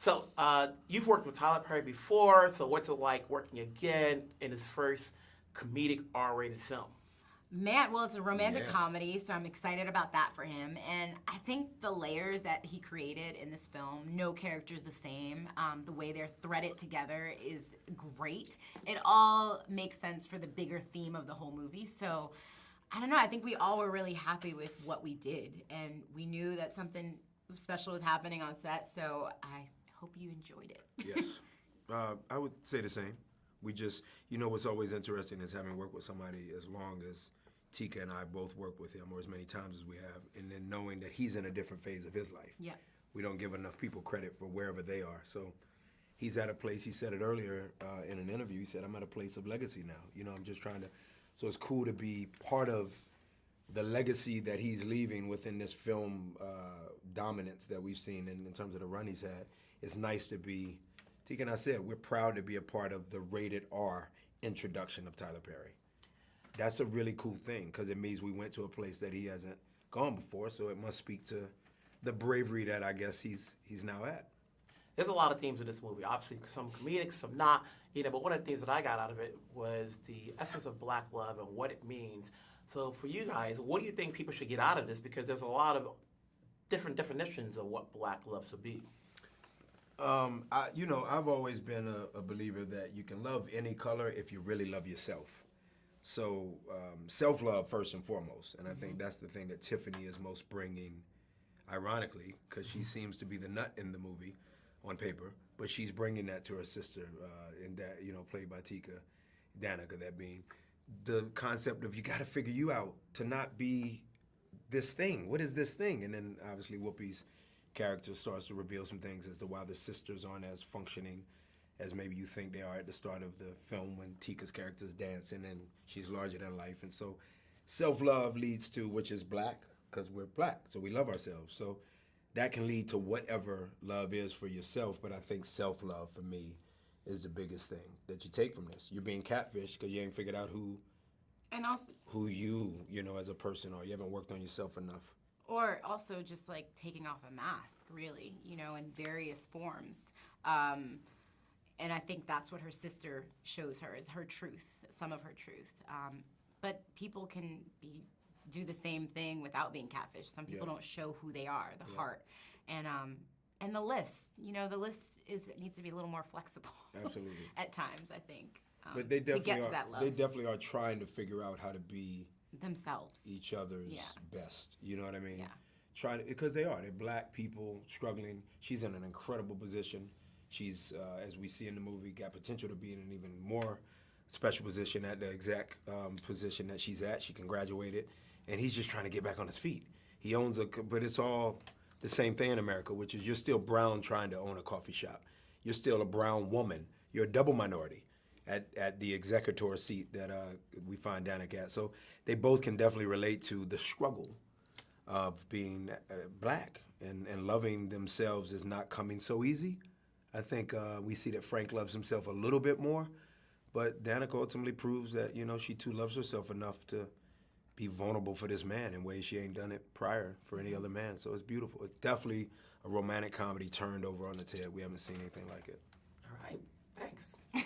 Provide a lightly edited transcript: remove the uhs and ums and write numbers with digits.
So you've worked with Tyler Perry before, so what's it like working again in his first comedic R-rated film? Man, well, it's a romantic comedy, so I'm excited about that for him. And I think the layers that he created in this film, no character's the same. The way they're threaded together is great. It all makes sense for the bigger theme of the whole movie. So, I don't know, I think we all were really happy with what we did. And we knew that something special was happening on set, so I hope you enjoyed it. Yes. I would say the same. We just, what's always interesting is having worked with somebody as long as Tika and I both worked with him, or as many times as we have, and then knowing that he's in a different phase of his life. Yeah. We don't give enough people credit for wherever they are. So he's at a place, he said it earlier in an interview, he said, I'm at a place of legacy now. I'm just trying to, so it's cool to be part of the legacy that he's leaving within this film dominance that we've seen in terms of the run he's had. It's nice to be, Tika and I said, we're proud to be a part of the rated R introduction of Tyler Perry. That's a really cool thing because it means we went to a place that he hasn't gone before, so it must speak to the bravery that I guess he's now at. There's a lot of themes in this movie. Obviously, some comedic, some not. But one of the things that I got out of it was the essence of Black love and what it means. So for you guys, what do you think people should get out of this? Because there's a lot of different definitions of what Black love should be. I've always been a believer that you can love any color if you really love yourself. So self-love first and foremost, and I think that's the thing that Tiffany is most bringing, ironically, because she seems to be the nut in the movie on paper, but she's bringing that to her sister, in that, played by Tika, Danica, that being the concept of you got to figure you out to not be this thing. What is this thing? And then obviously Whoopi's character starts to reveal some things as to why the sisters aren't as functioning as maybe you think they are at the start of the film when Tika's character's dancing and she's larger than life. And so self-love leads to, which is Black, because we're Black, so we love ourselves. So that can lead to whatever love is for yourself, but I think self-love for me is the biggest thing that you take from this. You're being catfished because you ain't figured out who you, as a person are. You haven't worked on yourself enough. Or also just like taking off a mask, really, in various forms. And I think that's what her sister shows her, is her truth, some of her truth. But people can do the same thing without being catfished. Some people don't show who they are, the heart. And the list, the list needs to be a little more flexible. Absolutely. At times, I think. But they definitely to get to that level. They definitely are trying to figure out how to be themselves, each other's best. You know what I mean? Yeah. Because they're Black people struggling. She's in an incredible position. She's, as we see in the movie, got potential to be in an even more special position at the exact position that she's at. She can graduate it, and he's just trying to get back on his feet. He owns but it's all the same thing in America, which is you're still brown trying to own a coffee shop. You're still a brown woman. You're a double minority at the executor seat that we find Danica at. So they both can definitely relate to the struggle of being Black, and loving themselves is not coming so easy. I think we see that Frank loves himself a little bit more, but Danica ultimately proves that, she too loves herself enough to be vulnerable for this man in ways she ain't done it prior for any other man. So it's beautiful. It's definitely a romantic comedy turned over on its head. We haven't seen anything like it. All right. Thanks.